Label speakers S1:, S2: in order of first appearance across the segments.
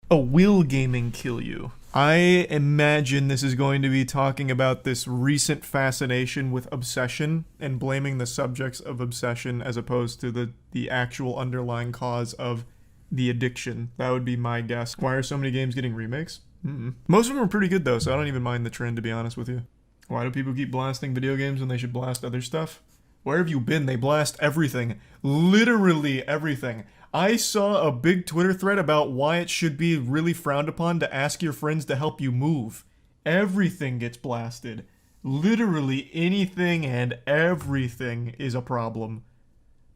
S1: Oh, will gaming kill you? I imagine this is going to be talking about this recent fascination with obsession and blaming the subjects of obsession as opposed to the actual underlying cause of the addiction. That would be my guess. Why are so many games getting remakes? Most of them are pretty good though, so I don't even mind the trend, to be honest with you. Why do people keep blasting video games when they should blast other stuff? Where have you been? They blast everything. Literally everything. I saw a big Twitter thread about why it should be really frowned upon to ask your friends to help you move. Everything gets blasted. Literally anything and everything is a problem.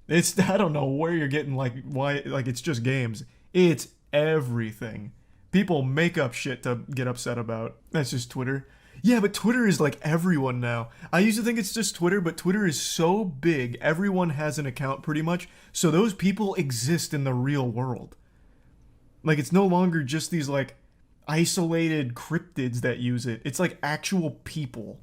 S1: I don't know where you're getting why it's just games. It's everything. People make up shit to get upset about. That's just Twitter. Yeah, but Twitter is like everyone now. I used to think it's just Twitter, but Twitter is so big, everyone has an account pretty much, so those people exist in the real world. Like, it's no longer just these, like, isolated cryptids that use it. It's like actual people.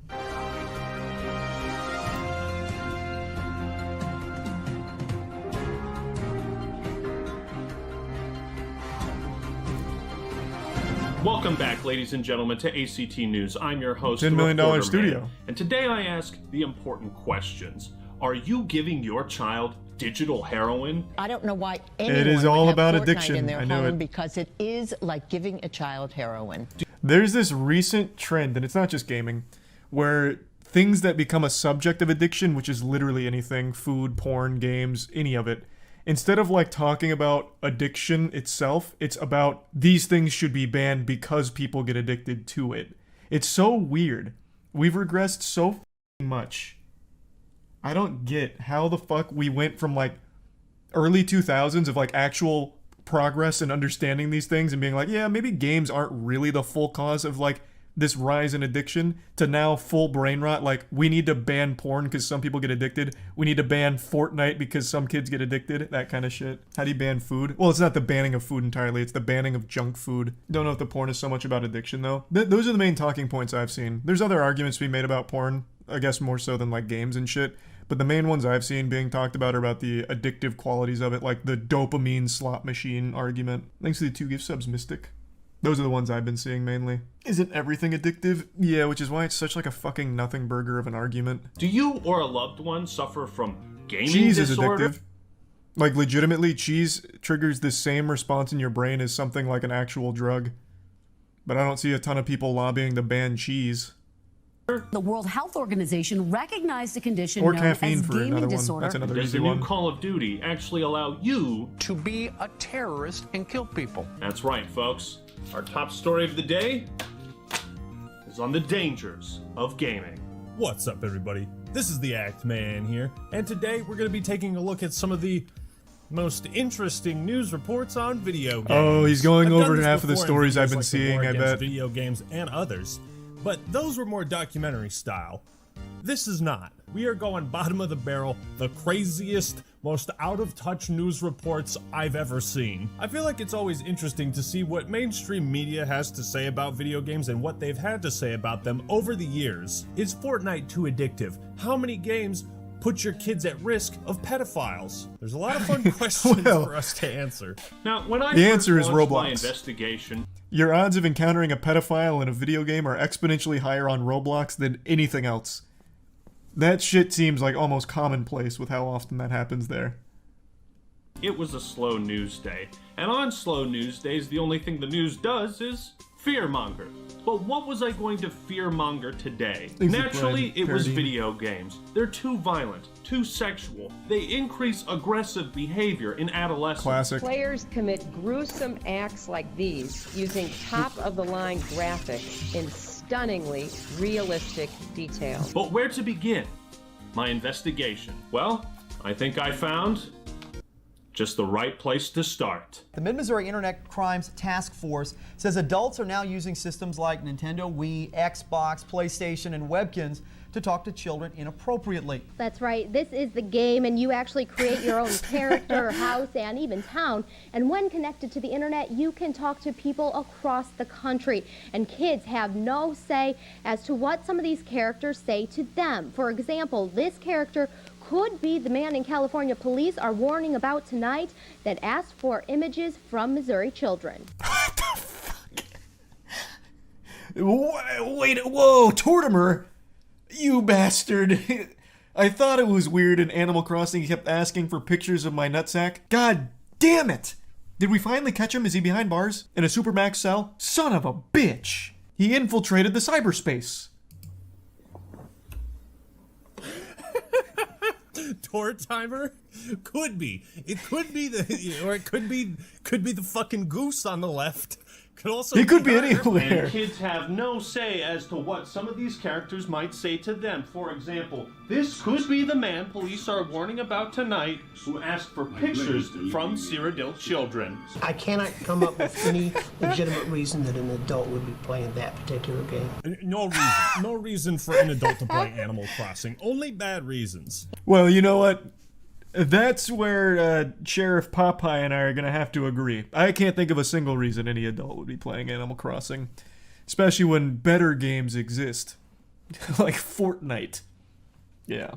S2: Welcome back, ladies and gentlemen, to ACT News. I'm your host,
S1: $10 million studio.
S2: Man, and today I ask the important questions. Are you giving your child digital heroin?
S3: I don't know why anyone
S1: it is all
S3: would
S1: about
S3: have Fortnite
S1: addiction.
S3: in their
S1: I knew
S3: home
S1: it.
S3: because it is like giving a child heroin.
S1: There's this recent trend, and it's not just gaming, where things that become a subject of addiction, which is literally anything, food, porn, games, any of it, instead of like talking about addiction itself, it's about these things should be banned because people get addicted to it. It's so weird. We've regressed so much. I don't get how the fuck we went from like early 2000s of like actual progress and understanding these things and being like, yeah, maybe games aren't really the full cause of like this rise in addiction, to now full brain rot, like we need to ban porn because some people get addicted, we need to ban Fortnite because some kids get addicted, that kind of shit. How do you ban food? Well, it's not the banning of food entirely, it's the banning of junk food. Don't know if the porn is so much about addiction though. Those are the main talking points I've seen. There's other arguments to be made about porn, I guess more so than like games and shit, but the main ones I've seen being talked about are about the addictive qualities of it, like the dopamine slot machine argument. Thanks to the 2 gift subs, Mystic. Those are the ones I've been seeing mainly. Isn't everything addictive? Yeah, which is why it's such like a fucking nothing burger of an argument.
S2: Do you or a loved one suffer from gaming
S1: Cheese
S2: disorder?
S1: is addictive. Like legitimately, cheese triggers the same response in your brain as something like an actual drug. But I don't see a ton of people lobbying to ban cheese.
S4: The World Health Organization recognized a condition
S1: Or
S4: known
S1: caffeine
S4: as
S1: for
S4: gaming
S1: another one.
S4: disorder.
S1: That's another
S2: Does
S1: easy
S2: the new
S1: one.
S2: Call of Duty actually allow you
S5: to be a terrorist and kill people?
S2: That's right, folks. Our top story of the day is on the dangers of gaming.
S6: What's up, everybody? This is the Act Man here, and today we're going to be taking a look at some of the most interesting news reports on video games.
S1: Oh, he's going
S6: I've done
S1: over
S6: this
S1: half of the
S6: before in
S1: stories
S6: videos
S1: I've been
S6: like the
S1: seeing,
S6: war
S1: I
S6: against
S1: bet.
S6: video games and others, but those were more documentary style. This is not. We are going bottom of the barrel, the craziest, most out-of-touch news reports I've ever seen. I feel like it's always interesting to see what mainstream media has to say about video games and what they've had to say about them over the years. Is Fortnite too addictive? How many games put your kids at risk of pedophiles? There's a lot of fun questions for us to answer.
S2: Now, when I
S1: The
S2: first
S1: answer is
S2: launched my
S1: Roblox.
S2: investigation,
S1: Your odds of encountering a pedophile in a video game are exponentially higher on Roblox than anything else. That shit seems like almost commonplace with how often that happens there.
S2: it was a slow news day. And on slow news days, the only thing the news does is fearmonger. But what was I going to fearmonger today? Naturally, it was video games. They're too violent, too sexual. They increase aggressive behavior in adolescents.
S1: Classic.
S7: Players commit gruesome acts like these using top-of-the-line graphics in stunningly realistic detail.
S2: But where to begin? My investigation. Well, I think I found just the right place to start.
S8: The Mid-Missouri Internet Crimes Task Force says adults are now using systems like Nintendo Wii, Xbox, PlayStation, and Webkins to talk to children inappropriately.
S9: That's right. This is the game, and you actually create your own character, house, and even town. And when connected to the internet, you can talk to people across the country. And kids have no say as to what some of these characters say to them. For example, this character could be the man in California police are warning about tonight that asked for images from Missouri children.
S1: What the Wait, whoa, Tortimer! You bastard! I thought it was weird in Animal Crossing he kept asking for pictures of my nutsack. God damn it! Did we finally catch him? Is he behind bars? In a supermax cell? Son of a bitch! He infiltrated the cyberspace.
S6: Tour timer? Could be. It could be the, or it could be the fucking goose on the left. Could also
S1: he could be
S6: her.
S1: anywhere.
S2: And kids have no say as to what some of these characters might say to them. For example, this could be the man police are warning about tonight who asked for pictures from Cyrodiil children.
S10: I cannot come up with any legitimate reason that an adult would be playing that particular game.
S6: No reason. No reason for an adult to play Animal Crossing. Only bad reasons.
S1: Well, you know what? That's where Sheriff Popeye and I are going to have to agree. I can't think of a single reason any adult would be playing Animal Crossing. Especially when better games exist. Like Fortnite. Yeah.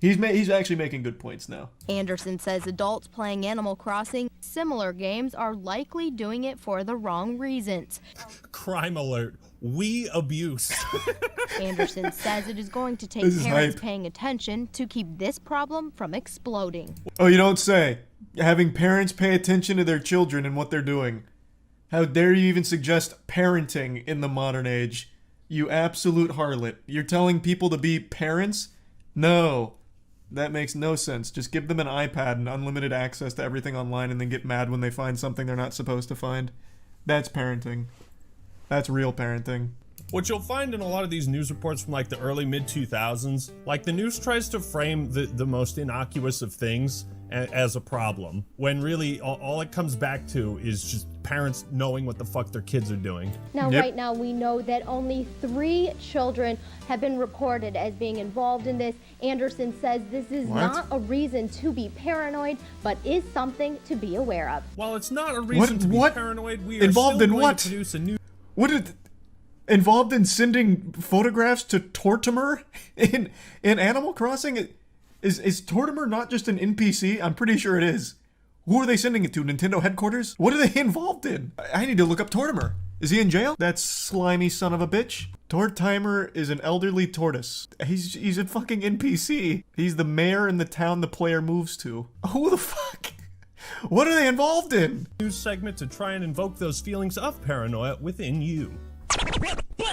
S1: He's actually making good points now.
S11: Anderson says adults playing Animal Crossing, similar games, are likely doing it for the wrong reasons.
S6: Crime alert. We abuse.
S11: Anderson says it is going to take parents paying attention to keep this problem from exploding.
S1: Oh, you don't say. Having parents pay attention to their children and what they're doing. How dare you even suggest parenting in the modern age? You absolute harlot. You're telling people to be parents? No. That makes no sense. Just give them an iPad and unlimited access to everything online and then get mad when they find something they're not supposed to find. That's parenting. That's real parenting.
S6: What you'll find in a lot of these news reports from like the early mid-2000s, like the news tries to frame the most innocuous of things as a problem, when really all it comes back to is just parents knowing what the fuck their kids are doing.
S9: Now, right now, we know that only 3 children have been reported as being involved in this. Anderson says this is not a reason to be paranoid, but is something to be aware of.
S6: While it's not a reason to be paranoid, we are
S1: involved
S6: still
S1: in
S6: going
S1: what?
S6: to produce a new...
S1: Involved in sending photographs to Tortimer in Animal Crossing? Is Tortimer not just an NPC? I'm pretty sure it is. Who are they sending it to? Nintendo headquarters? What are they involved in? I need to look up Tortimer. Is he in jail? That slimy son of a bitch. Tortimer is an elderly tortoise. He's a fucking NPC. He's the mayor in the town the player moves to. Who the fuck? What are they involved in?
S6: News segment to try and invoke those feelings of paranoia within you.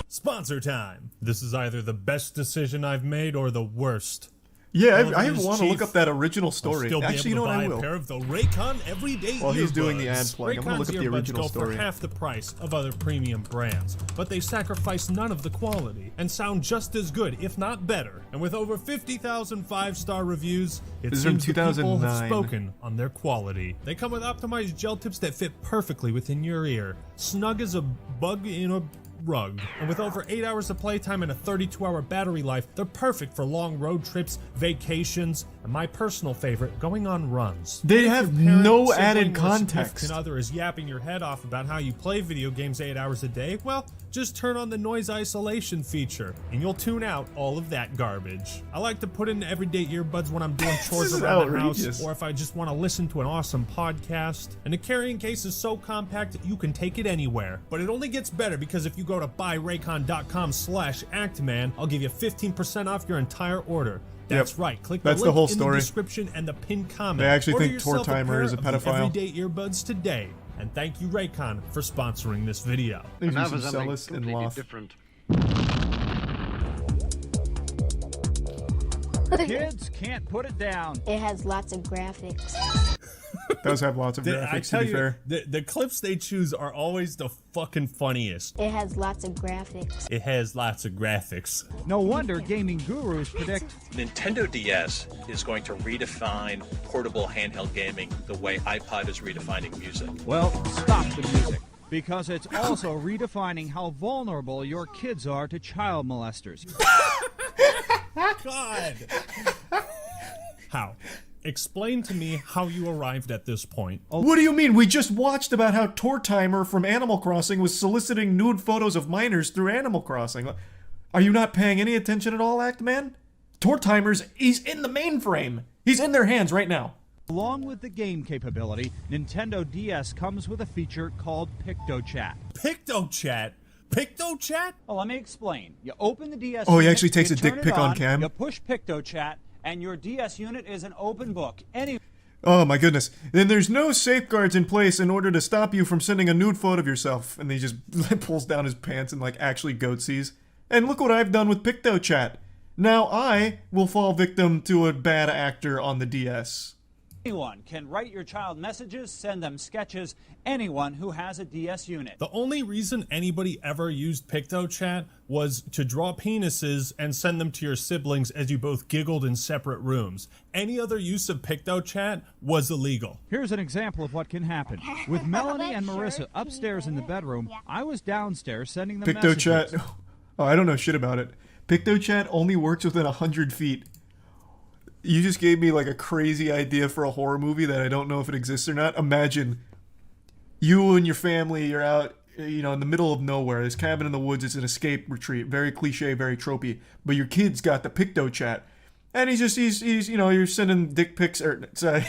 S6: Sponsor time. This is either the best decision I've made or the worst.
S1: Yeah, I want to look up that original story. Actually, you know what, I will.
S6: A pair of the Raycon everyday
S1: While he's doing the ad
S6: earbuds.
S1: plug, I'm going to look up the original story.
S6: Go for half the price of other premium brands, but they sacrifice none of the quality and sound just as good, if not better. And with over 50,000 5-star reviews, it seems the people have spoken on their quality. They come with optimized gel tips that fit perfectly within your ear, snug as a bug in a rug. And with over 8 hours of playtime and a 32-hour battery life, they're perfect for long road trips, vacations, and my personal favorite, going on runs.
S1: They have no added context.
S6: If another is yapping your head off about how you play video games 8 hours a day, well, just turn on the noise isolation feature, and you'll tune out all of that garbage. I like to put in everyday earbuds when I'm doing chores around the house, or if I just want to listen to an awesome podcast. And the carrying case is so compact, you can take it anywhere. But it only gets better because if you go to buyraycon.com/actman, I'll give you 15% off your entire order. That's right. Click the link in the description and the pinned comment.
S1: They actually think Tortimer is a pedophile.
S6: Everyday earbuds today. And thank you, Raycon, for sponsoring this video.
S1: And now for something completely different.
S12: Kids can't put it down.
S13: It has lots of graphics.
S1: Does have lots of graphics, to be fair.
S6: The clips they choose are always the fucking funniest.
S13: It has lots of graphics.
S6: It has lots of graphics.
S12: No wonder gaming gurus predict
S14: Nintendo DS is going to redefine portable handheld gaming the way iPod is redefining music.
S12: Well, stop the music, because it's also redefining how vulnerable your kids are to child molesters.
S6: God! How? Explain to me how you arrived at this point.
S1: What do you mean? We just watched about how Tortimer from Animal Crossing was soliciting nude photos of minors through Animal Crossing. Are you not paying any attention at all, ActMan? He's in the mainframe. He's in their hands right now.
S12: Along with the game capability, Nintendo DS comes with a feature called PictoChat.
S6: PictoChat? PictoChat?
S12: Well, let me explain. You open the DS
S1: Oh, he
S12: unit,
S1: actually takes
S12: you
S1: a dick
S12: turn it
S1: pic on cam?
S12: You push PictoChat, and your DS unit is an open book.
S1: Oh my goodness. Then there's no safeguards in place in order to stop you from sending a nude photo of yourself. And he just pulls down his pants and like actually goatsies. And look what I've done with PictoChat. Now I will fall victim to a bad actor on the DS.
S12: Anyone can write your child messages, send them sketches, anyone who has a DS unit.
S6: The only reason anybody ever used PictoChat was to draw penises and send them to your siblings as you both giggled in separate rooms. Any other use of PictoChat was illegal.
S12: Here's an example of what can happen. With Melanie and Marissa upstairs in the bedroom, I was downstairs sending them messages.
S1: PictoChat. Oh, I don't know shit about it. PictoChat only works within 100 feet. You just gave me like a crazy idea for a horror movie that I don't know if it exists or not. Imagine you and your family, you're out, you know, in the middle of nowhere. This cabin in the woods, it's an escape retreat. Very cliche, very tropey. But your kid's got the PictoChat. And he's you know, you're sending dick pics, or, sorry.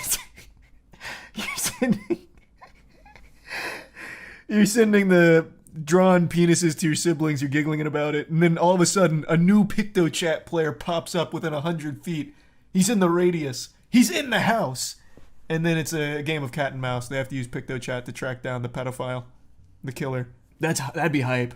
S1: You're sending the drawn penises to your siblings, you're giggling about it, and then all of a sudden, a new PictoChat player pops up within 100 feet. He's in the radius. He's in the house. And then it's a game of cat and mouse. They have to use PictoChat to track down the pedophile, the killer. That'd be hype.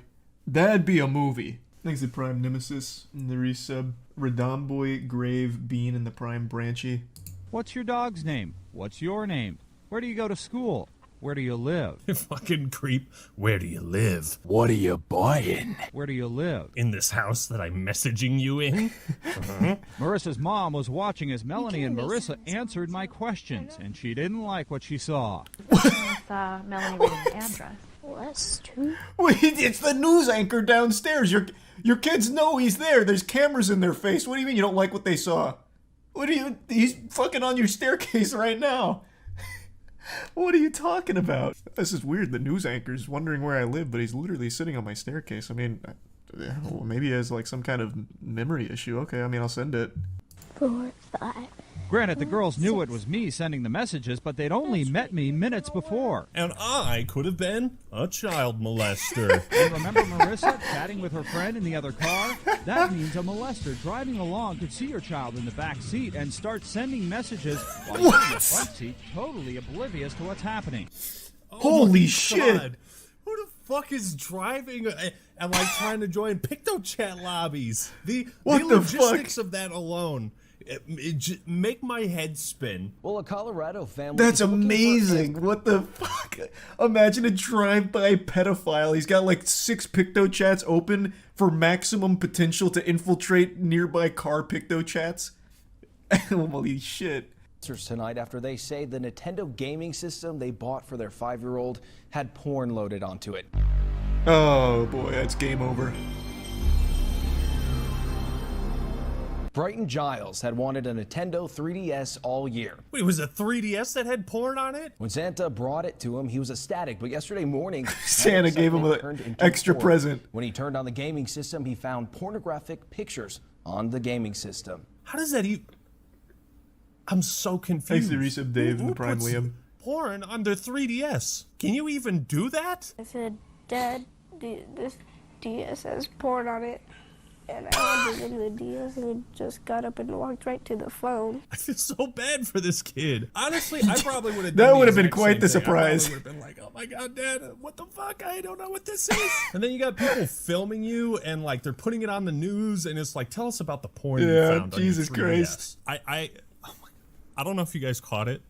S1: That'd be a movie. Thanks to Prime Nemesis in the resub. Radomboy, Grave, Bean, and the Prime Branchy.
S12: What's your dog's name? What's your name? Where do you go to school? Where do you live?
S6: You fucking creep. Where do you live?
S15: What are you buying?
S12: Where do you live?
S6: In this house that I'm messaging you in?
S12: Marissa's mom was watching as Melanie and Marissa answered my questions, and she didn't like what she saw.
S16: Saw Melanie reading the address.
S13: That's true.
S1: Wait, it's the news anchor downstairs. Your kids know he's there. There's cameras in their face. What do you mean you don't like what they saw? He's fucking on your staircase right now. What are you talking about? This is weird. The news anchor's wondering where I live, but he's literally sitting on my staircase. I mean, maybe he has like some kind of memory issue. Okay, I mean, I'll send it.
S13: 4, 5.
S12: Granted, the girls knew it was me sending the messages, but they'd only met me minutes before.
S6: And I could have been a child molester.
S12: And remember Marissa chatting with her friend in the other car? That means a molester driving along could see your child in the back seat and start sending messages while you're in the front seat, totally oblivious to what's happening.
S1: Holy shit!
S6: God. Who the fuck is driving and like trying to join PictoChat lobbies? The logistics of that alone. It make my head spin.
S15: Well, a Colorado family.
S1: That's amazing. What the fuck? Imagine a drive-by pedophile. He's got like 6 PictoChats open for maximum potential to infiltrate nearby car PictoChats. Holy shit.
S15: Tonight after they say the Nintendo gaming system they bought for their 5-year-old had porn loaded onto it.
S1: Oh boy, that's game over.
S15: Brighton Giles had wanted a Nintendo 3DS all year.
S6: Wait, was it a 3DS that had porn on it?
S15: When Santa brought it to him, he was ecstatic, but yesterday morning,
S1: Santa gave him an extra present.
S15: When he turned on the gaming system, he found pornographic pictures on the gaming system.
S6: How does that even... I'm so confused.
S1: Thanks to Resub Dave and the Prime Liam.
S6: Porn on their 3DS? Can you even do that?
S13: I said, Dad, this DS has porn on it. And I went in the DS and he just got up and walked right to the phone.
S6: I feel so bad for this kid. Honestly, I probably would have.
S1: That would have been quite the surprise.
S6: I would have been like, "Oh my god, Dad, what the fuck? I don't know what this is." And then you got people filming you, and like they're putting it on the news, and it's like, "Tell us about the porn you found."
S1: Jesus
S6: on your 3DS.
S1: Christ!
S6: I don't know if you guys caught it,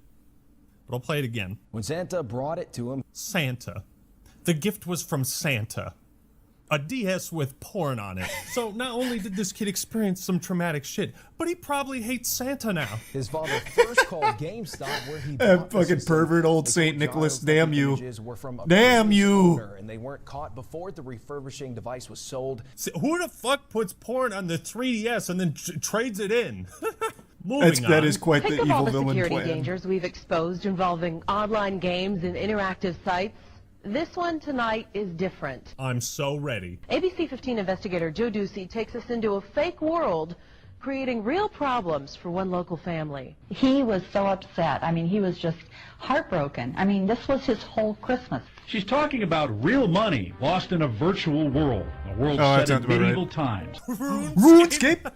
S6: but I'll play it again.
S15: When Santa brought it to him,
S6: Santa, the gift was from Santa. A DS with porn on it. So not only did this kid experience some traumatic shit, but he probably hates Santa now.
S15: His father first called GameStop where he
S1: that fucking pervert old St. Nicholas, damn you. Damn you.
S15: And they weren't caught before the refurbishing device was sold.
S6: See, who the fuck puts porn on the 3DS and then trades it in? That
S1: is quite the evil
S17: all the
S1: villain
S17: security
S1: plan.
S17: dangers we've exposed involving online games and interactive sites. This one tonight is different.
S6: I'm so ready.
S17: ABC 15 investigator Joe Ducey takes us into a fake world creating real problems for one local family.
S18: He was so upset. I mean, he was just heartbroken. I mean, this was his whole Christmas.
S19: She's talking about real money lost in a virtual world. A world set in medieval times.
S1: RuneScape?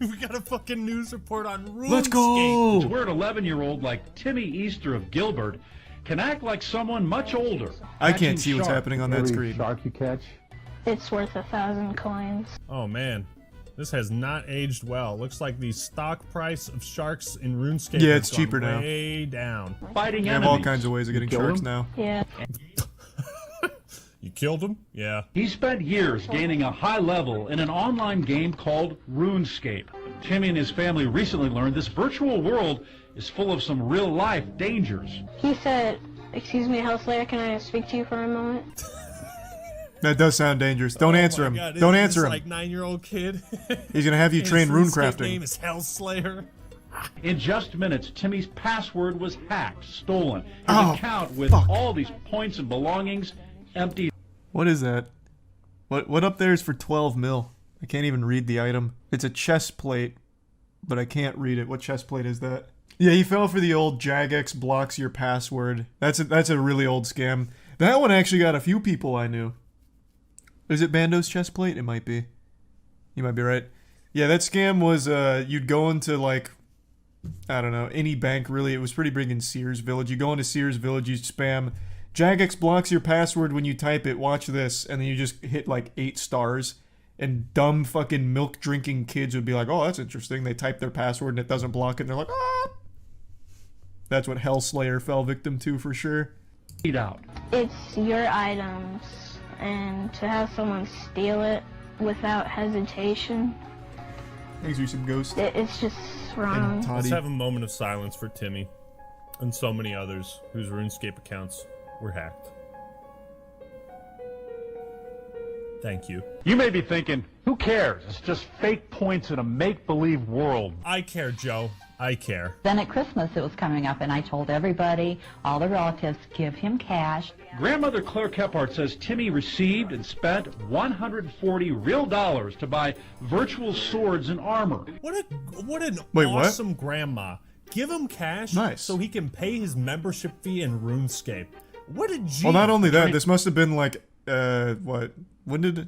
S6: We got a fucking news report on RuneScape.
S1: Let's go!
S19: It's where an 11-year-old like Timmy Easter of Gilbert can act like someone much older.
S1: I can't see what's happening on that screen.
S20: Shark you catch?
S13: It's worth 1,000 coins.
S6: Oh man, this has not aged well. Looks like the stock price of sharks in RuneScape
S1: Yeah, it's
S6: has gone
S1: cheaper now.
S6: way down.
S19: Fighting
S1: They have all kinds of ways of getting sharks now.
S13: Yeah.
S6: You killed him? Yeah.
S19: He spent years gaining a high level in an online game called RuneScape. Timmy and his family recently learned this virtual world is full of some real-life dangers.
S13: He said, "Excuse me, Hellslayer, can I speak to you for a moment?"
S1: That does sound dangerous. Don't answer him.
S6: God,
S1: Don't
S6: this
S1: answer him.
S6: Like 9-year-old kid.
S1: He's gonna have you train rune
S6: His
S1: crafting.
S6: name is Hellslayer.
S19: In just minutes, Timmy's password was hacked, stolen. His
S1: Oh,
S19: account with all these points and belongings emptied.
S1: What is that? What up there is for 12 mil? I can't even read the item. It's a chest plate, but I can't read it. What chest plate is that? Yeah, he fell for the old Jagex blocks your password. That's a really old scam. That one actually got a few people I knew. Is it Bando's chest plate? It might be. You might be right. Yeah, that scam was you'd go into like, I don't know, any bank really. It was pretty big in Sears Village. You go into Sears Village, you spam Jagex blocks your password when you type it, watch this, and then you just hit like 8 stars, and dumb fucking milk drinking kids would be like, oh, that's interesting. They type their password and it doesn't block it, and they're like, ah. That's what Hellslayer fell victim to for sure.
S19: Out.
S13: It's your items, and to have someone steal it without hesitation,
S1: Thanks for some ghost.
S13: it's just wrong.
S6: Let's have a moment of silence for Timmy and so many others whose RuneScape accounts were hacked. Thank you.
S19: You may be thinking, who cares? It's just fake points in a make-believe world.
S6: I care, Joe. I care.
S18: Then at Christmas it was coming up, and I told everybody, all the relatives, give him cash.
S19: Grandmother Claire Kephart says Timmy received and spent 140 real dollars to buy virtual swords and armor.
S6: What an
S1: Wait, what?
S6: awesome grandma. Give him cash so he can pay his membership fee in RuneScape. What a G.
S1: Well, not only that, this must have been like, what? When did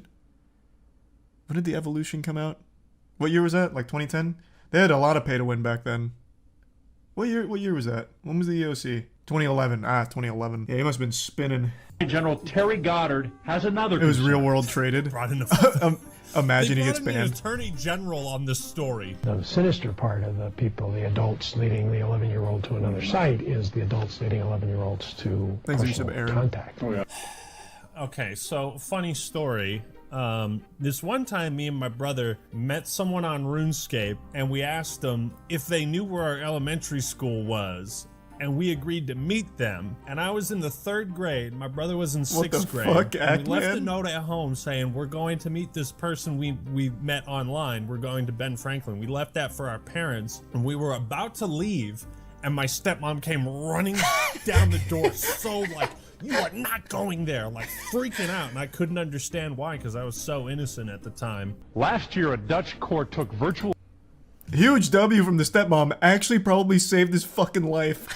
S1: the Evolution come out? What year was that? Like 2010? They had a lot of pay to win back then. What year was that? When was the EOC? 2011. 2011. Yeah, he must have been spinning.
S19: General Terry Goddard has another
S1: It was
S19: concern.
S1: real world traded.
S6: Brought in a
S1: Imagine
S6: they
S1: he
S6: brought
S1: gets
S6: in the
S1: banned.
S6: Attorney General on this story.
S20: The sinister part of the people, the adults leading the 11-year-old to another site, is the adults leading 11-year-olds to
S1: Thanks for
S20: personal
S1: some Aaron.
S20: contact.
S6: Okay, so funny story. This one time me and my brother met someone on RuneScape, and we asked them if they knew where our elementary school was, and we agreed to meet them. And I was in the 3rd grade, my brother was in 6th grade.
S1: fuck,
S6: and we left a
S1: Ackman?
S6: note at home saying we're going to meet this person we met online. We're going to Ben Franklin. We left that for our parents, and we were about to leave, and my stepmom came running down the door, so like, you are not going there, like freaking out, and I couldn't understand why because I was so innocent at the time.
S19: Last year, a Dutch court took virtual...
S1: Huge W from the stepmom. Actually probably saved his fucking life.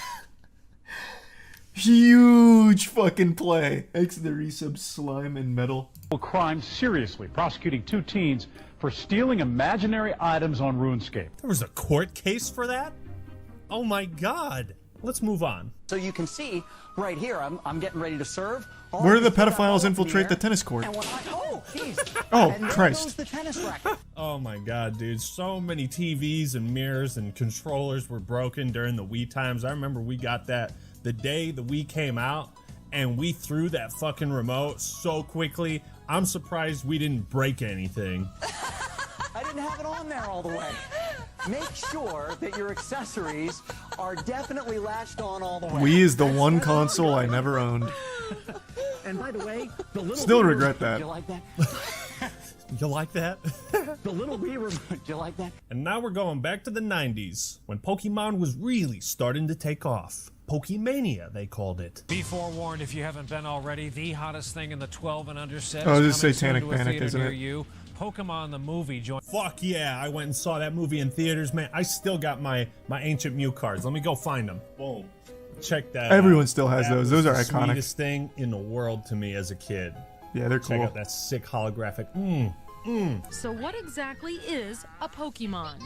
S1: Huge fucking play. Thanks to the resub slime and metal.
S19: crime seriously, prosecuting 2 teens for stealing imaginary items on RuneScape.
S6: There was a court case for that? Oh my god. Let's move on.
S21: So you can see right here, I'm getting ready to serve. All
S1: Where do the
S21: these kids
S1: pedophiles
S21: are
S1: infiltrate
S21: there,
S1: the tennis court?
S21: and when oh, geez.
S1: Oh,
S21: And there
S1: Christ.
S21: goes the tennis racket.
S6: Oh my god, dude. So many TVs and mirrors and controllers were broken during the Wii times. I remember we got that the day the Wii came out, and we threw that fucking remote so quickly. I'm surprised we didn't break anything.
S21: I didn't have it on there all the way. Make sure that your accessories are definitely latched on all the way.
S1: Wii is the one console I never owned.
S21: And by the way, the little
S1: Still
S21: Wii
S1: regret
S21: remote,
S1: that.
S21: You like that?
S6: You like that?
S21: The little Wii remote, you like that?
S6: And now we're going back to the 90s, when Pokemon was really starting to take off. Pokemania, they called it.
S22: Be forewarned if you haven't been already, the hottest thing in the 12 and under set
S1: Oh,
S22: is
S1: this is
S22: coming
S1: Satanic
S22: soon to a
S1: Panic,
S22: theater
S1: isn't
S22: near
S1: it?
S22: you.
S3: Pokemon the movie joined.
S6: Fuck yeah, I went and saw that movie in theaters, man. I still got my Ancient Mew cards. Let me go find them. Boom. Check that
S1: Everyone
S6: out.
S1: still has
S6: That
S1: those.
S6: was
S1: Those are
S6: the
S1: iconic.
S6: Sweetest thing in the world to me as a kid.
S1: Yeah, they're
S6: Check
S1: cool.
S6: out that sick holographic.
S22: So what exactly is a Pokemon?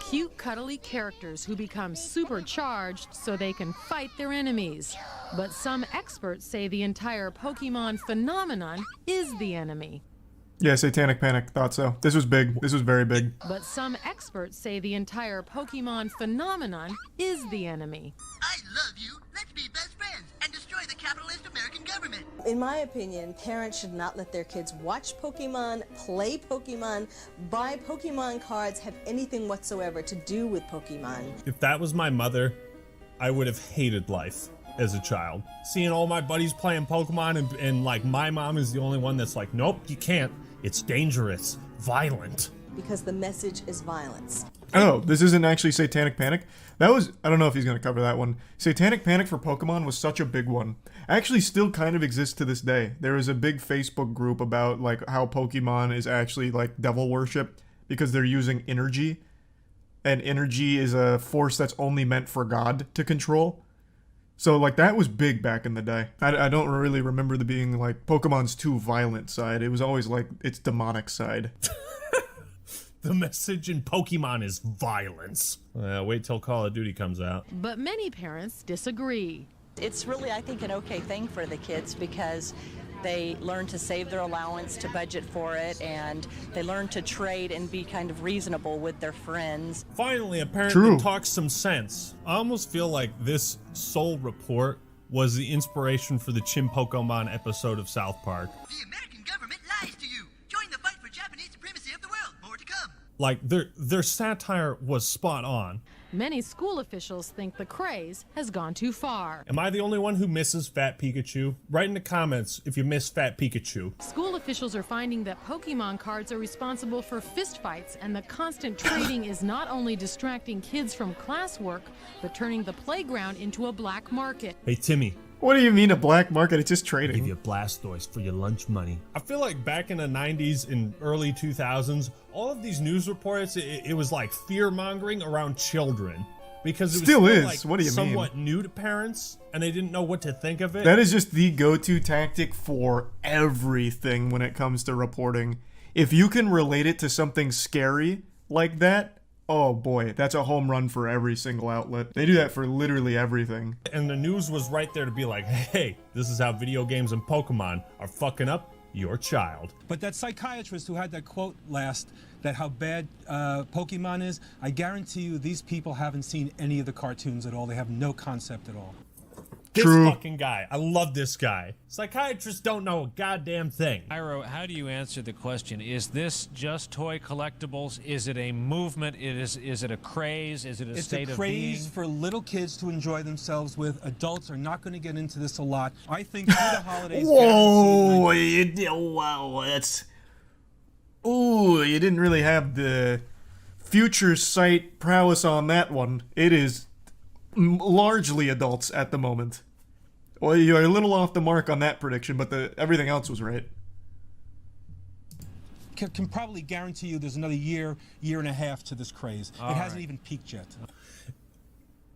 S22: Cute, cuddly characters who become supercharged so they can fight their enemies. But some experts say the entire Pokemon phenomenon is the enemy.
S1: Yeah, Satanic Panic. Thought so. This was big. This was very big.
S22: But some experts say the entire Pokemon phenomenon is the enemy.
S23: I love you. Let's be best friends and destroy the capitalist American government.
S24: In my opinion, parents should not let their kids watch Pokemon, play Pokemon, buy Pokemon cards, have anything whatsoever to do with Pokemon.
S6: If that was my mother, I would have hated life as a child. Seeing all my buddies playing Pokemon and like my mom is the only one that's like, nope, you can't. It's dangerous, violent.
S24: Because the message is violence.
S1: Oh, this isn't actually Satanic Panic? That was, I don't know if he's going to cover that one. Satanic Panic for Pokemon was such a big one. Actually still kind of exists to this day. There is a big Facebook group about like how Pokemon is actually like devil worship because they're using energy. And energy is a force that's only meant for God to control. So like that was big back in the day. I don't really remember the being like Pokemon's too violent side. It was always like its demonic side.
S6: The message in Pokemon is violence. Wait till Call of Duty comes out.
S22: But many parents disagree.
S25: It's really, I think, an okay thing for the kids because they learn to save their allowance, to budget for it, and they learn to trade and be kind of reasonable with their friends.
S6: Finally, a parent
S1: True.
S6: that talks some sense. I almost feel like this sole report was the inspiration for the Chim Pokemon episode of South Park.
S23: The American government lies to you. Join the fight for Japanese supremacy of the world. More to come.
S6: Like, their satire was spot on.
S22: Many school officials think the craze has gone too far.
S6: Am I the only one who misses Fat Pikachu? Write in the comments if you miss Fat Pikachu.
S22: School officials are finding that Pokemon cards are responsible for fistfights, and the constant trading is not only distracting kids from classwork, but turning the playground into a black market.
S6: Hey, Timmy.
S1: What do you mean a black market? It's just trading.
S6: Give you Blastoise for your lunch money. I feel like back in the 90s and early 2000s, all of these news reports, it was like fear-mongering around children. Because it was
S1: Still is.
S6: Like
S1: What do you mean?
S6: somewhat new to parents, and they didn't know what to think of it.
S1: That is just the go-to tactic for everything when it comes to reporting. If you can relate it to something scary like that, oh boy, that's a home run for every single outlet. They do that for literally everything.
S6: And the news was right there to be like, hey, this is how video games and Pokemon are fucking up your child.
S26: But that psychiatrist who had that quote last, that how bad Pokemon is, I guarantee you these people haven't seen any of the cartoons at all. They have no concept at all.
S6: This fucking guy. I love this guy. Psychiatrists don't know a goddamn thing.
S3: Iro, how do you answer the question? Is this just toy collectibles? Is it a movement? Is it a craze? Is it a state of being?
S26: It's a craze for little kids to enjoy themselves with. Adults are not going to get into this a lot. I think through the holidays...
S1: Whoa! Wow, that's... Ooh, you didn't really have the future sight prowess on that one. It is largely adults at the moment. Well, you're a little off the mark on that prediction, but everything else was right.
S26: Can probably guarantee you there's another year and a half to this craze. It hasn't even peaked yet.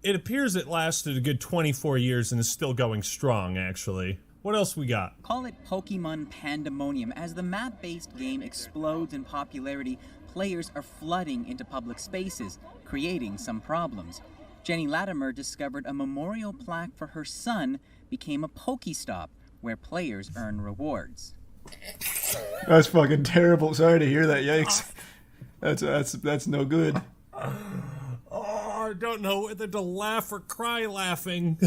S6: It appears it lasted a good 24 years and is still going strong, actually. What else we got?
S27: Call it Pokemon Pandemonium. As the map-based game explodes in popularity, players are flooding into public spaces, creating some problems. Jenny Latimer discovered a memorial plaque for her son became a Pokestop, where players earn rewards.
S1: That's fucking terrible. Sorry to hear that. Yikes. That's no good.
S6: Oh, I don't know whether to laugh or cry laughing.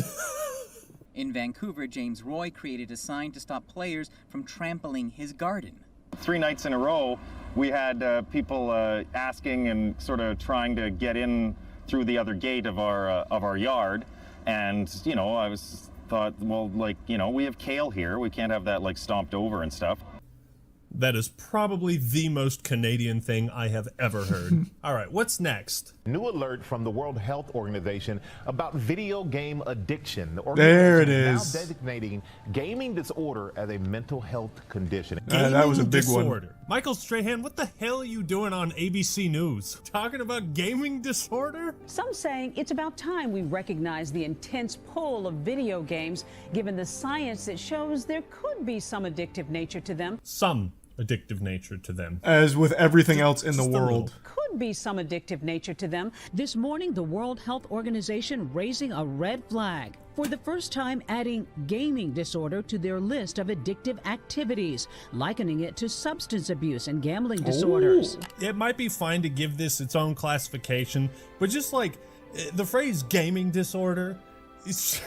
S27: In Vancouver, James Roy created a sign to stop players from trampling his garden.
S28: 3 nights in a row, we had people asking and sort of trying to get in through the other gate of our yard, and you know, I thought, well, like, you know, we have kale here, we can't have that like stomped over and stuff.
S6: That is probably the most Canadian thing I have ever heard. All right, what's next?
S2: New alert from the World Health Organization about video game addiction. The
S1: There it
S2: organization
S1: is.
S2: now designating gaming disorder as a mental health condition.
S1: That was a big
S6: disorder.
S1: one.
S6: Michael Strahan, what the hell are you doing on ABC News? Talking about gaming disorder?
S4: Some saying it's about time we recognize the intense pull of video games, given the science that shows there could be some addictive nature to them.
S6: Some addictive nature to them.
S1: As with everything else in the world.
S4: Could be some addictive nature to them. This morning, the World Health Organization raising a red flag. For the first time, adding gaming disorder to their list of addictive activities, likening it to substance abuse and gambling disorders.
S6: It might be fine to give this its own classification, but just like the phrase gaming disorder, it's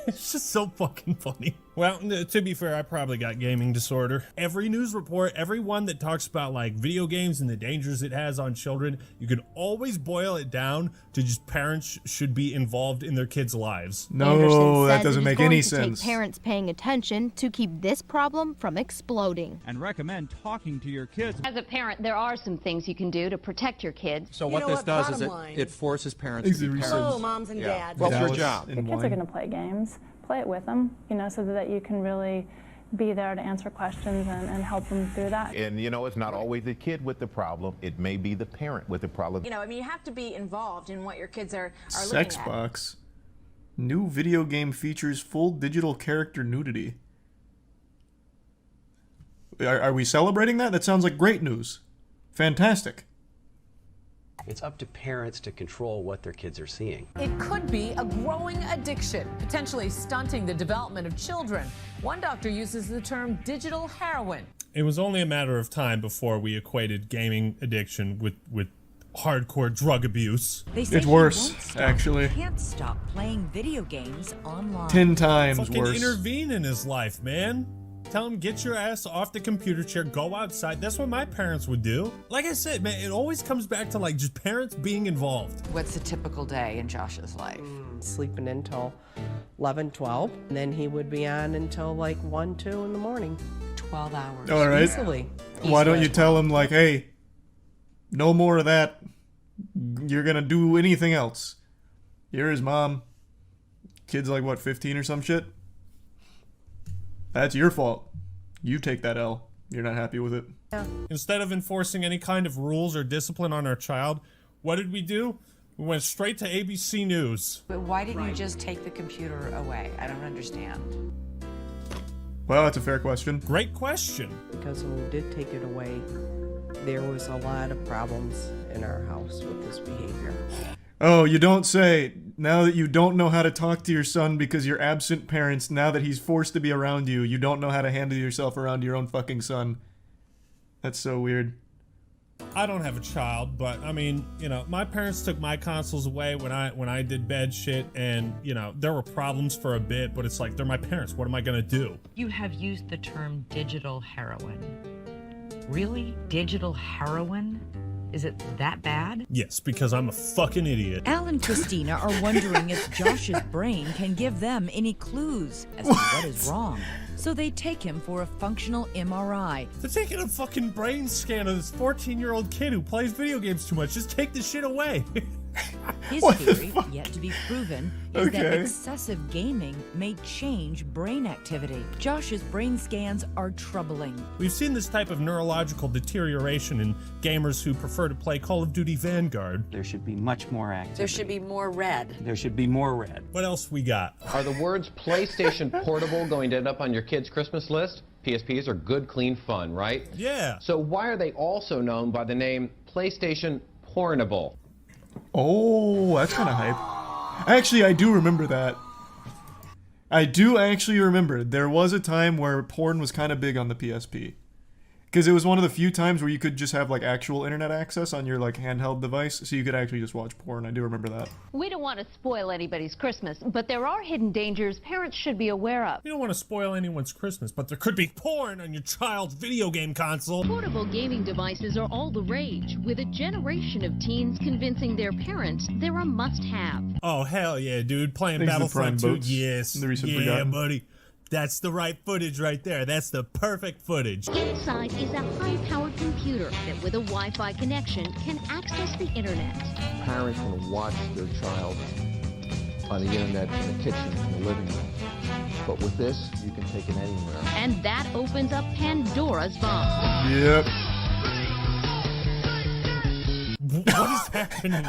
S6: just so fucking funny. Well, to be fair, I probably got gaming disorder. Every news report, everyone that talks about like video games and the dangers it has on children, you can always boil it down to just parents should be involved in their kids' lives.
S1: No, that doesn't make any sense.
S5: Take parents paying attention to keep this problem from exploding.
S12: And recommend talking to your kids.
S7: As a parent, there are some things you can do to protect your kids.
S8: So what this does is it forces parents to be parents.
S24: Oh, moms and dads.
S8: Well, it's your job.
S9: The kids are going to play games. Play it with them, so that you can really be there to answer questions and help them through that.
S2: And it's not always the kid with the problem. It may be the parent with the problem.
S10: You have to be involved in what your kids are looking at.
S1: Sexbox. New video game features full digital character nudity. Are we celebrating that? That sounds like great news. Fantastic.
S11: It's up to parents to control what their kids are seeing.
S29: It could be a growing addiction, potentially stunting the development of children. One doctor uses the term digital heroin.
S6: It was only a matter of time before we equated gaming addiction with hardcore drug abuse.
S1: It's worse, actually.
S30: Can't stop playing video games online.
S1: 10 times
S6: Fucking
S1: worse.
S6: intervene in his life, man. Tell him, get your ass off the computer chair, go outside. That's what my parents would do. Like I said, man, it always comes back to just parents being involved.
S31: What's a typical day in Josh's life?
S32: Sleeping until 11, 12. And then he would be on until 1, 2 in the morning.
S31: 12 hours.
S1: All right.
S32: Easily.
S1: Why don't you tell him, hey, no more of that. You're going to do anything else. You're his mom. Kid's 15 or some shit? That's your fault. You take that L. You're not happy with it.
S32: Yeah.
S6: Instead of enforcing any kind of rules or discipline on our child, what did we do? We went straight to ABC News.
S30: But why didn't you just take the computer away? I don't understand.
S1: Well, that's a fair question.
S6: Great question.
S32: Because when we did take it away, there was a lot of problems in our house with this behavior.
S1: Oh, you don't say. Now that you don't know how to talk to your son because you're absent parents, now that he's forced to be around you, you don't know how to handle yourself around your own fucking son. That's so weird.
S6: I don't have a child, but I mean, my parents took my consoles away when I did bad shit, and there were problems for a bit, but it's they're my parents. What am I gonna do?
S30: You have used the term digital heroin. Really? Digital heroin? Is it that bad?
S6: Yes, because I'm a fucking idiot.
S30: Al and Christina are wondering if Josh's brain can give them any clues as to what is wrong. So they take him for a functional MRI.
S6: They're taking a fucking brain scan of this 14-year-old kid who plays video games too much. Just take this shit away.
S30: His theory, yet to be proven, is that excessive gaming may change brain activity. Josh's brain scans are troubling.
S6: We've seen this type of neurological deterioration in gamers who prefer to play Call of Duty Vanguard.
S11: There should be much more activity.
S30: There should be more red.
S11: There should be more red.
S6: What else we got?
S33: Are the words PlayStation Portable going to end up on your kid's Christmas list? PSPs are good, clean fun, right?
S6: Yeah.
S33: So why are they also known by the name PlayStation Pornable?
S1: Oh, that's kind of hype. Actually, I do remember that. I do actually remember. There was a time where porn was kind of big on the PSP. Because it was one of the few times where you could just have actual internet access on your handheld device, so you could actually just watch porn. I do remember that.
S7: We don't want to spoil anybody's Christmas, but there are hidden dangers parents should be aware of.
S6: You don't want to spoil anyone's Christmas, but there could be porn on your child's video game console.
S22: Portable gaming devices are all the rage, with a generation of teens convincing their parents they're a must-have.
S6: Oh, hell yeah, dude. Playing
S1: Thanks
S6: Battlefront 2.
S1: boats.
S6: Yes.
S1: The recent
S6: yeah,
S1: forgotten.
S6: buddy. That's the right footage right there. That's the perfect footage.
S3: Inside is a high-powered computer that with a Wi-Fi connection can access the internet.
S13: Parents can watch their child on the internet in the kitchen, in the living room. But with this, you can take it anywhere.
S3: And that opens up Pandora's box.
S1: Yep.
S6: What is happening?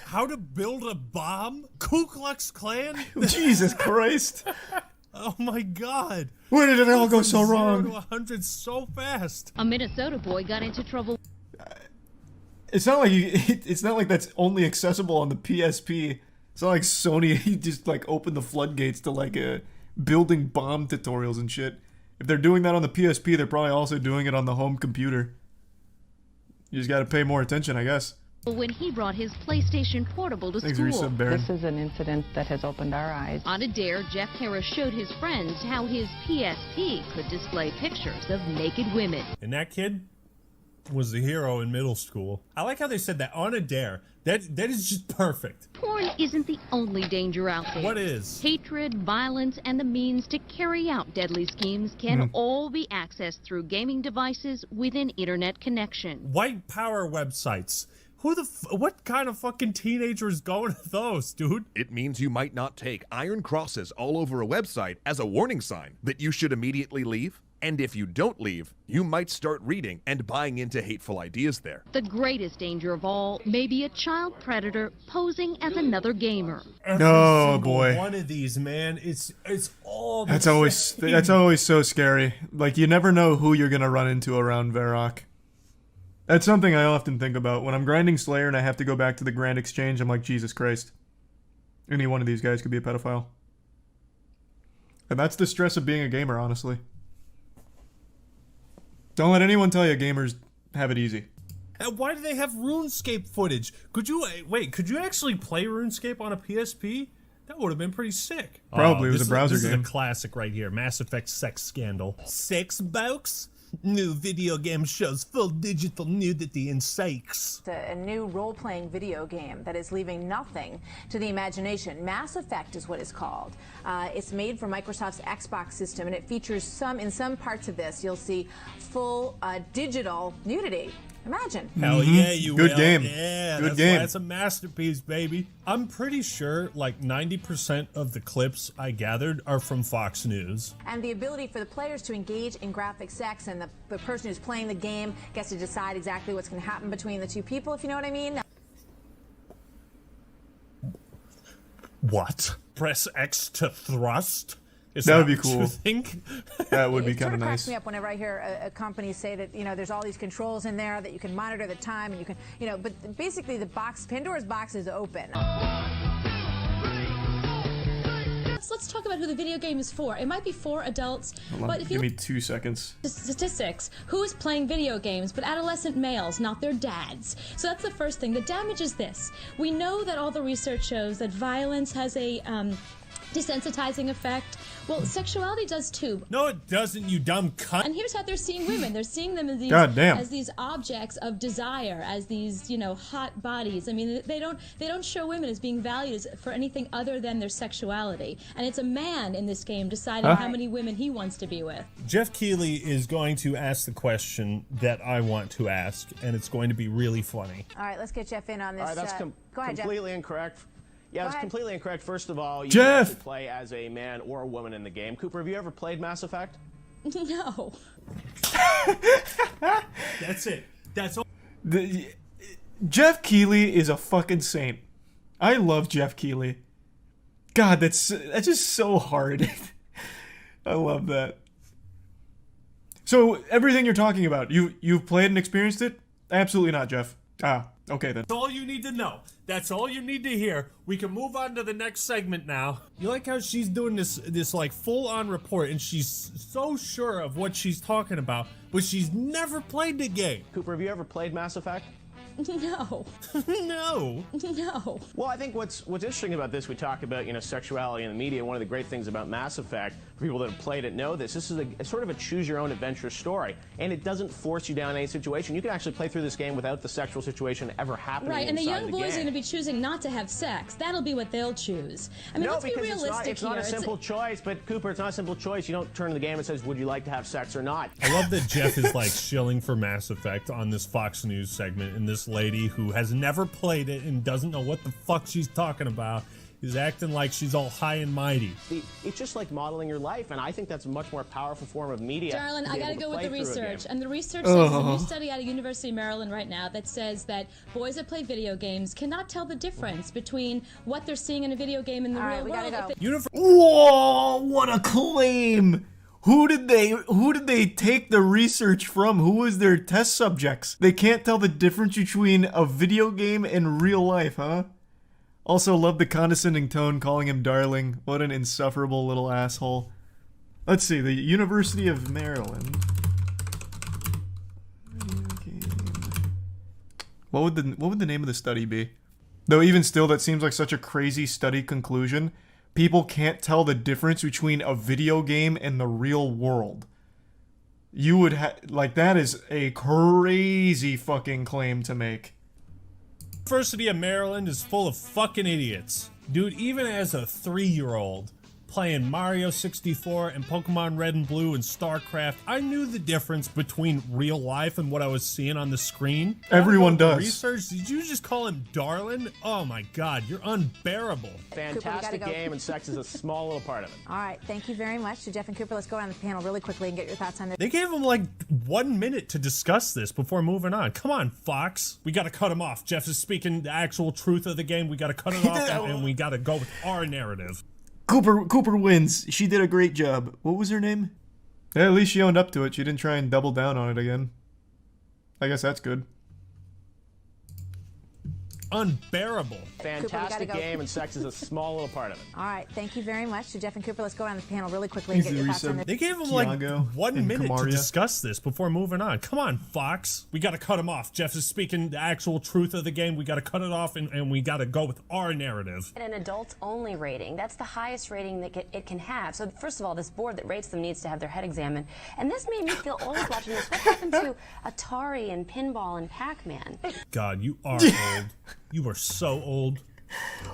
S6: How to build a bomb? Ku Klux Klan?
S1: Jesus Christ.
S6: Oh my God.
S1: Where did it all go so
S6: 0
S1: wrong?
S6: to 100 so fast.
S3: A Minnesota boy got into trouble.
S1: It's not like that's only accessible on the PSP. It's not like Sony just like opened the floodgates to like building bomb tutorials and shit. If they're doing that on the PSP, they're probably also doing it on the home computer. You just gotta pay more attention, I guess.
S3: When he brought his PlayStation Portable to school.
S14: This is an incident that has opened our eyes.
S3: On a dare, Jeff Harris showed his friends how his PSP could display pictures of naked women.
S6: And that kid was the hero in middle school. I like how they said that on a dare. That is just perfect.
S3: Porn isn't the only danger out there.
S6: What is?
S3: Hatred, violence, and the means to carry out deadly schemes can all be accessed through gaming devices with an internet connection.
S6: White power websites. What kind of fucking teenager is going to those, dude?
S15: It means you might not take iron crosses all over a website as a warning sign that you should immediately leave. And if you don't leave, you might start reading and buying into hateful ideas there.
S3: The greatest danger of all may be a child predator posing as another gamer.
S1: Oh boy.
S6: One of these, man. It's all
S1: That's always so scary. Like you never know who you're gonna run into around Varrock. That's something I often think about. When I'm grinding Slayer and I have to go back to the Grand Exchange, I'm like, Jesus Christ. Any one of these guys could be a pedophile. And that's the stress of being a gamer, honestly. Don't let anyone tell you gamers have it easy.
S6: And why do they have RuneScape footage? Could you actually play RuneScape on a PSP? That would have been pretty sick.
S1: Probably. It was a browser
S6: game.
S1: game.
S6: This is a classic right here. Mass Effect sex scandal. Sex box? New video game shows full digital nudity and sex.
S10: A new role-playing video game that is leaving nothing to the imagination. Mass Effect is what it's called. It's made for Microsoft's Xbox system, and it features in some parts of this, you'll see full digital nudity. Imagine.
S6: Hell yeah, you
S1: Good
S6: will.
S1: game.
S6: Yeah,
S1: Good game.
S6: That's a masterpiece, baby. I'm pretty sure like 90% of the clips I gathered are from Fox News.
S10: And the ability for the players to engage in graphic sex, and the person who's playing the game gets to decide exactly what's going to happen between the two people, if you know what I mean.
S6: What? Press X to thrust?
S1: That would be
S6: what
S1: cool.
S6: You think?
S1: That would be
S10: It
S1: kind
S10: sort
S1: of
S10: of cracks
S1: nice.
S10: me up whenever I hear a company say that, there's all these controls in there that you can monitor the time and you can, but basically Pandora's box is open.
S16: Let's talk about who the video game is for. It might be for adults, but if you
S1: Give me 2 seconds.
S16: statistics, who is playing video games but adolescent males, not their dads? So that's the first thing. The damage is this. We know that all the research shows that violence has a desensitizing effect. Well, sexuality does too.
S6: No, it doesn't, you dumb cunt.
S16: And here's how they're seeing women. They're seeing them as these, as these objects of desire, as these, hot bodies. I mean, they don't show women as being valued for anything other than their sexuality. And it's a man in this game deciding how many women he wants to be with.
S6: Jeff Keighley is going to ask the question that I want to ask, and it's going to be really funny.
S10: All right, let's get Jeff in on this.
S17: All right, that's
S10: go ahead,
S17: completely incorrect. Yeah, that's completely incorrect. First of all, you
S1: Jeff!
S17: can actually play as a man or a woman in the game. Cooper, have you ever played Mass Effect?
S16: No.
S6: That's it. That's all.
S1: Jeff Keighley is a fucking saint. I love Jeff Keighley. God, that's just so hard. I love that. So everything you're talking about, you've played and experienced it? Absolutely not, Jeff. Ah, okay then.
S6: That's all you need to know. That's all you need to hear. We can move on to the next segment now. You like how she's doing this like full-on report, and she's so sure of what she's talking about, but she's never played the game.
S17: Cooper, have you ever played Mass Effect?
S16: No.
S6: No.
S16: No.
S17: Well, I think what's interesting about this, we talk about, sexuality in the media. One of the great things about Mass Effect, for people that have played it know this is a sort of a choose-your-own adventure story, and it doesn't force you down any situation. You can actually play through this game without the sexual situation ever happening.
S16: Right, and the
S17: inside
S16: young boys
S17: game.
S16: are going to be choosing not to have sex. That'll be what they'll choose. I mean,
S17: no,
S16: let's be
S17: because
S16: realistic
S17: it's not a simple choice, but Cooper, it's not a simple choice. You don't turn to the game and says, would you like to have sex or not?
S6: I love that Jeff is like shilling for Mass Effect on this Fox News segment, and this lady who has never played it and doesn't know what the fuck she's talking about is acting like she's all high and mighty.
S17: It's just like modeling your life, and I think that's a much more powerful form of media.
S16: Darlin, I gotta go with the research. And the research says there's a new study out of University of Maryland right now that says that boys that play video games cannot tell the difference between what they're seeing in a video game and the real world.
S1: Whoa, what a claim! Who did they take the research from? Who was their test subjects? They can't tell the difference between a video game and real life, huh? Also love the condescending tone calling him darling. What an insufferable little asshole. Let's see, the University of Maryland. What would the name of the study be? Though even still, that seems like such a crazy study conclusion. People can't tell the difference between a video game and the real world. You would like, that is a crazy fucking claim to make.
S6: University of Maryland is full of fucking idiots. Dude, even as a 3-year-old playing Mario 64 and Pokemon Red and Blue and StarCraft, I knew the difference between real life and what I was seeing on the screen.
S1: Everyone does.
S6: Research? Did you just call him darling? Oh my god, you're unbearable.
S17: Fantastic game, and sex is a small little part of it.
S10: All right, thank you very much to Jeff and Cooper. Let's go around the panel really quickly and get your thoughts on this.
S6: They gave him like 1 minute to discuss this before moving on. Come on, Fox. We gotta cut him off. Jeff is speaking the actual truth of the game. We gotta cut it off and we gotta go with our narrative.
S1: Cooper wins. She did a great job. What was her name? Yeah, at least she owned up to it. She didn't try and double down on it again. I guess that's good.
S6: Unbearable.
S17: Fantastic game, and sex is a small little part of it.
S10: All right, thank you very much to Jeff and Cooper. Let's go around the panel really quickly and get your thoughts on this.
S6: They gave him like 1 minute to discuss this before moving on. Come on, Fox. We gotta cut him off. Jeff is speaking the actual truth of the game. We gotta cut it off and we gotta go with our narrative.
S4: An adults-only rating. That's the highest rating that it can have. So first of all, this board that rates them needs to have their head examined. And this made me feel old watching this. What happened to Atari and Pinball and Pac-Man?
S6: God, you are old. You are so old.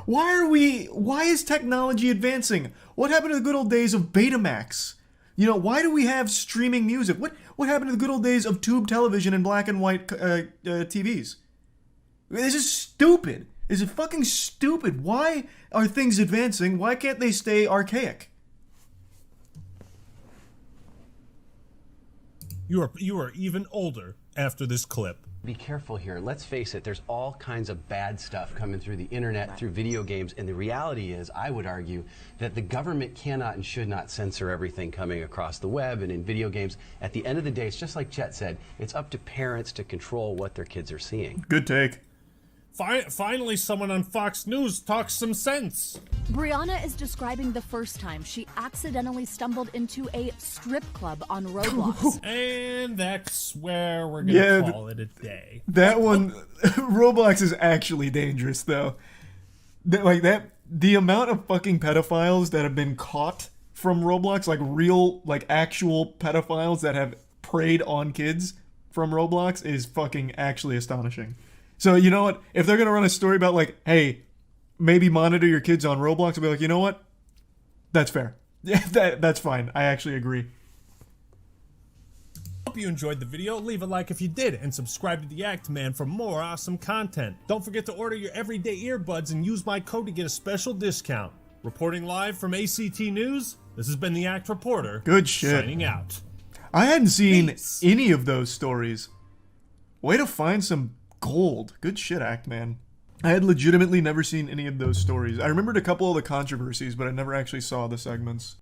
S1: Why is technology advancing? What happened to the good old days of Betamax? You know, why do we have streaming music? What happened to the good old days of tube television and black and white TVs? This is stupid. This is fucking stupid. Why are things advancing? Why can't they stay archaic?
S6: You are even older after this clip.
S11: Be careful here. Let's face it, there's all kinds of bad stuff coming through the internet, through video games, and the reality is, I would argue, that the government cannot and should not censor everything coming across the web and in video games. At the end of the day, it's just like Chet said, it's up to parents to control what their kids are seeing.
S1: Good take.
S6: Finally, someone on Fox News talks some sense.
S5: Brianna is describing the first time she accidentally stumbled into a strip club on Roblox.
S6: And that's where we're going to call it a day.
S1: That one, Roblox is actually dangerous, though. The amount of fucking pedophiles that have been caught from Roblox, like real, like actual pedophiles that have preyed on kids from Roblox is fucking actually astonishing. So, you know what? If they're going to run a story about, like, hey, maybe monitor your kids on Roblox, I'll be like, you know what? That's fair. Yeah, that's fine. I actually agree.
S6: Hope you enjoyed the video. Leave a like if you did, and subscribe to the Act Man for more awesome content. Don't forget to order your everyday earbuds and use my code to get a special discount. Reporting live from ACT News, this has been the Act Reporter.
S1: Good shit.
S6: Signing out.
S1: I hadn't seen any of those stories. Way to find some gold. Good shit, Act Man. I had legitimately never seen any of those stories. I remembered a couple of the controversies, but I never actually saw the segments.